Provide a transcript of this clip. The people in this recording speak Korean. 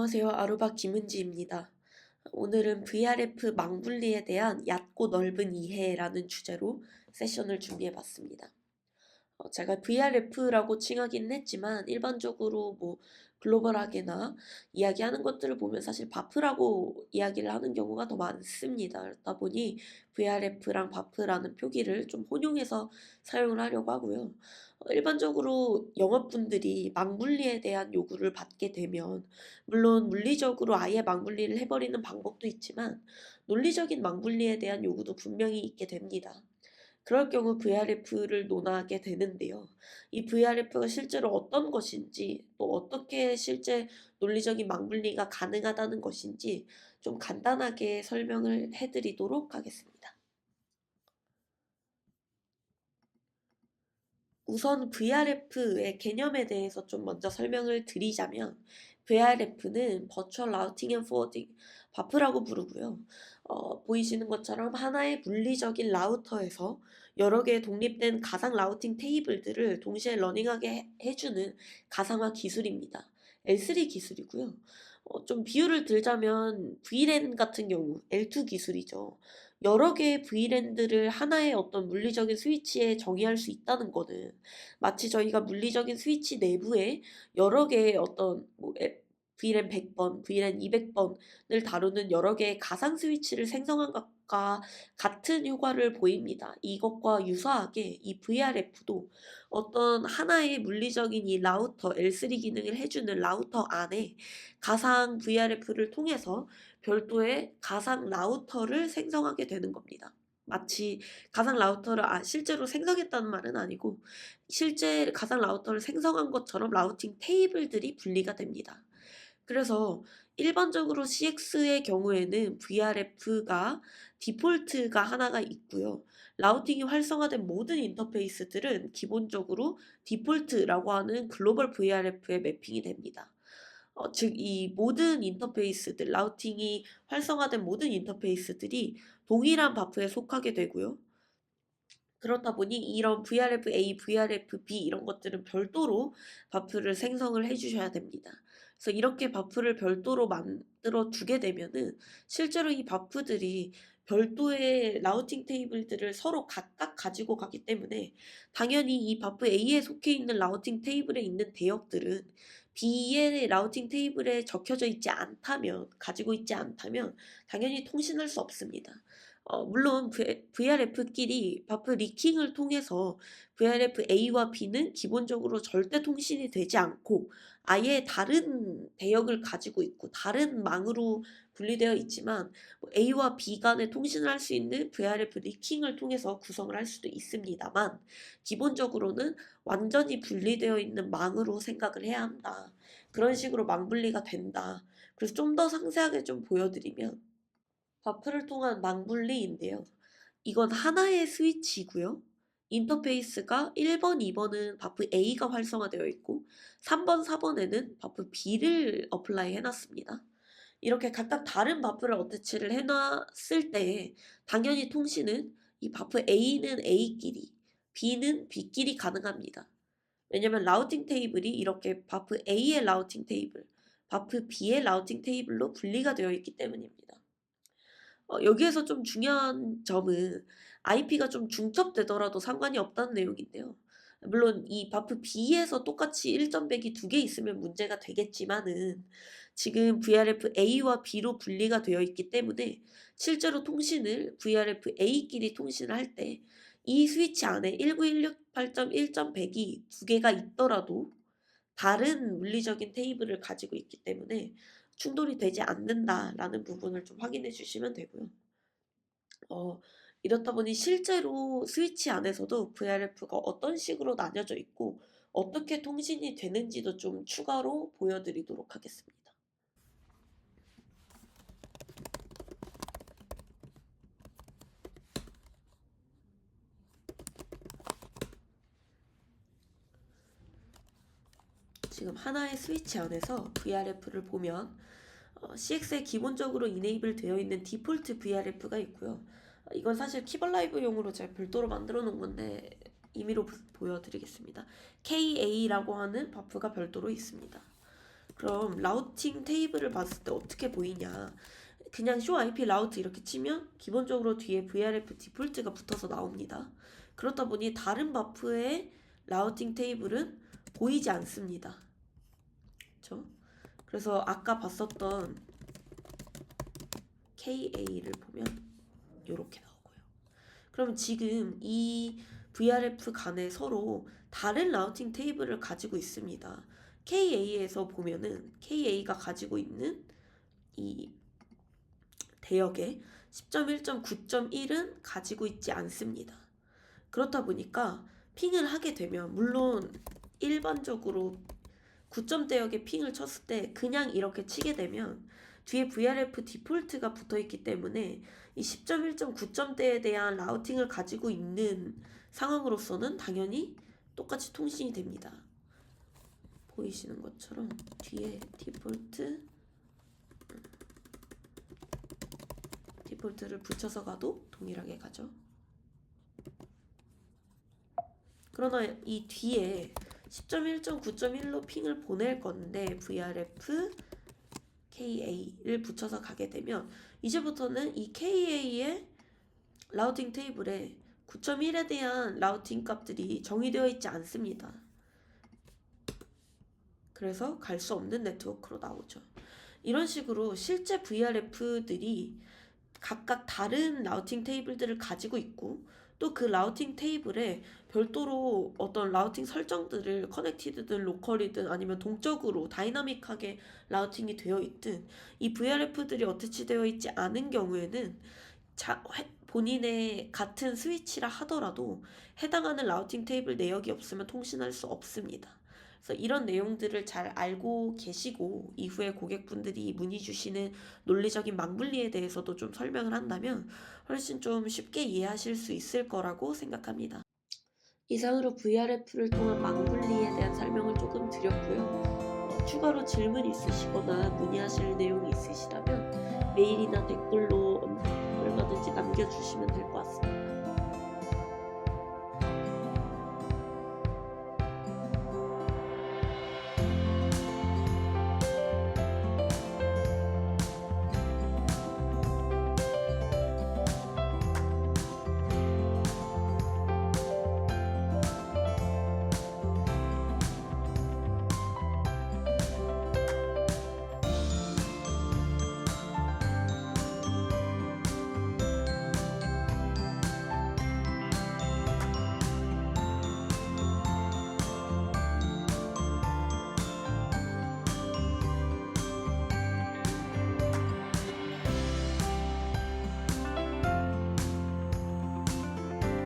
안녕하세요. 아루바 김은지입니다. 오늘은 VRF 망분리에 대한 얕고 넓은 이해라는 주제로 세션을 준비해 봤습니다. 제가 VRF라고 칭하기는 했지만 일반적으로 글로벌하게나 이야기하는 것들을 보면 사실 바프라고 이야기를 하는 경우가 더 많습니다. 그러다 보니 VRF랑 바프라는 표기를 좀 혼용해서 사용을 하려고 하고요. 일반적으로 영업분들이 망분리에 대한 요구를 받게 되면 물론 물리적으로 아예 망분리를 해버리는 방법도 있지만 논리적인 망분리에 대한 요구도 분명히 있게 됩니다. 그럴 경우 VRF를 논하게 되는데요. 이 VRF가 실제로 어떤 것인지, 또 어떻게 실제 논리적인 망분리가 가능하다는 것인지 좀 간단하게 설명을 해드리도록 하겠습니다. 우선 VRF의 개념에 대해서 좀 먼저 설명을 드리자면 VRF는 Virtual Routing and Forwarding, 바프라고 부르고요. 보이시는 것처럼 하나의 물리적인 라우터에서 여러 개의 독립된 가상 라우팅 테이블들을 동시에 러닝하게 해주는 가상화 기술입니다. L3 기술이고요. 좀 비유를 들자면 VLAN 같은 경우 L2 기술이죠. 여러 개의 V랜드를 하나의 어떤 물리적인 스위치에 정의할 수 있다는 거는 마치 저희가 물리적인 스위치 내부에 여러 개의 어떤 VLAN 100번, VLAN 200번을 다루는 여러 개의 가상 스위치를 생성한 것과 같은 효과를 보입니다. 이것과 유사하게 이 VRF도 어떤 하나의 물리적인 이 라우터, L3 기능을 해주는 라우터 안에 가상 VRF를 통해서 별도의 가상 라우터를 생성하게 되는 겁니다. 마치 가상 라우터를 실제로 생성했다는 말은 아니고 실제 가상 라우터를 생성한 것처럼 라우팅 테이블들이 분리가 됩니다. 그래서 일반적으로 CX의 경우에는 VRF가 디폴트가 하나가 있고요. 라우팅이 활성화된 모든 인터페이스들은 기본적으로 디폴트라고 하는 글로벌 VRF에 매핑이 됩니다. 즉 이 모든 인터페이스들, 라우팅이 활성화된 모든 인터페이스들이 동일한 바프에 속하게 되고요. 그렇다 보니 이런 VRF-A, VRF-B 이런 것들은 별도로 바프를 생성을 해 주셔야 됩니다. 그래서 이렇게 바프를 별도로 만들어 두게 되면은 실제로 이 바프들이 별도의 라우팅 테이블들을 서로 각각 가지고 가기 때문에 당연히 이 바프 A에 속해 있는 라우팅 테이블에 있는 대역들은 B의 라우팅 테이블에 적혀져 있지 않다면, 가지고 있지 않다면 당연히 통신할 수 없습니다. 물론 VRF끼리 바프 리킹을 통해서 VRF A와 B는 기본적으로 절대 통신이 되지 않고 아예 다른 대역을 가지고 있고 다른 망으로 분리되어 있지만 A와 B 간에 통신을 할 수 있는 VRF 리킹을 통해서 구성을 할 수도 있습니다만 기본적으로는 완전히 분리되어 있는 망으로 생각을 해야 한다. 그런 식으로 망 분리가 된다. 그래서 좀 더 상세하게 좀 보여드리면 바프를 통한 망분리인데요. 이건 하나의 스위치이고요. 인터페이스가 1번, 2번은 바프 A가 활성화되어 있고 3번, 4번에는 바프 B를 어플라이 해놨습니다. 이렇게 각각 다른 바프를 어태치를 해놨을 때 당연히 통신은 이 바프 A는 A끼리, B는 B끼리 가능합니다. 왜냐면 라우팅 테이블이 이렇게 바프 A의 라우팅 테이블, 바프 B의 라우팅 테이블로 분리가 되어 있기 때문입니다. 여기에서 좀 중요한 점은 IP가 좀 중첩되더라도 상관이 없다는 내용인데요. 물론 이 바프 B에서 똑같이 1.100이 2개 있으면 문제가 되겠지만은 지금 VRF A와 B로 분리가 되어 있기 때문에 실제로 통신을 VRF A끼리 통신을 할 때 이 스위치 안에 19168.1.100이 2개가 있더라도 다른 물리적인 테이블을 가지고 있기 때문에 충돌이 되지 않는다라는 부분을 좀 확인해 주시면 되고요. 어, 이렇다 보니 실제로 스위치 안에서도 VRF가 어떤 식으로 나뉘어져 있고 어떻게 통신이 되는지도 좀 추가로 보여드리도록 하겠습니다. 지금 하나의 스위치 안에서 VRF를 보면 CX에 기본적으로 이네이블 되어 있는 디폴트 VRF가 있고요. 이건 사실 키벌라이브용으로 제가 별도로 만들어 놓은 건데 임의로 보여드리겠습니다. KA라고 하는 버프가 별도로 있습니다. 그럼 라우팅 테이블을 봤을 때 어떻게 보이냐? 그냥 show IP 라우트 이렇게 치면 기본적으로 뒤에 VRF 디폴트가 붙어서 나옵니다. 그렇다 보니 다른 버프의 라우팅 테이블은 보이지 않습니다. 그렇죠? 그래서 아까 봤었던 KA를 보면 이렇게 나오고요. 그럼 지금 이 VRF 간에 서로 다른 라우팅 테이블을 가지고 있습니다. KA에서 보면은 KA가 가지고 있는 이 대역의 10.1.9.1은 가지고 있지 않습니다. 그렇다 보니까 핑을 하게 되면 물론 일반적으로 9점 대역에 핑을 쳤을 때 그냥 이렇게 치게 되면 뒤에 VRF 디폴트가 붙어 있기 때문에 이 10.1.9점대에 대한 라우팅을 가지고 있는 상황으로서는 당연히 똑같이 통신이 됩니다. 보이시는 것처럼 뒤에 디폴트를 붙여서 가도 동일하게 가죠. 그러나 이 뒤에 10.1.9.1로 핑을 보낼 건데 VRF KA를 붙여서 가게 되면 이제부터는 이 KA의 라우팅 테이블에 9.1에 대한 라우팅 값들이 정의되어 있지 않습니다. 그래서 갈 수 없는 네트워크로 나오죠. 이런 식으로 실제 VRF들이 각각 다른 라우팅 테이블들을 가지고 있고 또 그 라우팅 테이블에 별도로 어떤 라우팅 설정들을 커넥티드든 로컬이든 아니면 동적으로 다이나믹하게 라우팅이 되어 있든 이 VRF들이 어태치되어 있지 않은 경우에는 본인의 같은 스위치라 하더라도 해당하는 라우팅 테이블 내역이 없으면 통신할 수 없습니다. 그래서 이런 내용들을 잘 알고 계시고 이후에 고객분들이 문의 주시는 논리적인 망분리에 대해서도 좀 설명을 한다면 훨씬 좀 쉽게 이해하실 수 있을 거라고 생각합니다. 이상으로 VRF를 통한 망분리에 대한 설명을 조금 드렸고요. 추가로 질문 있으시거나 문의하실 내용이 있으시다면 메일이나 댓글로 얼마든지 남겨주시면 될 것 같습니다.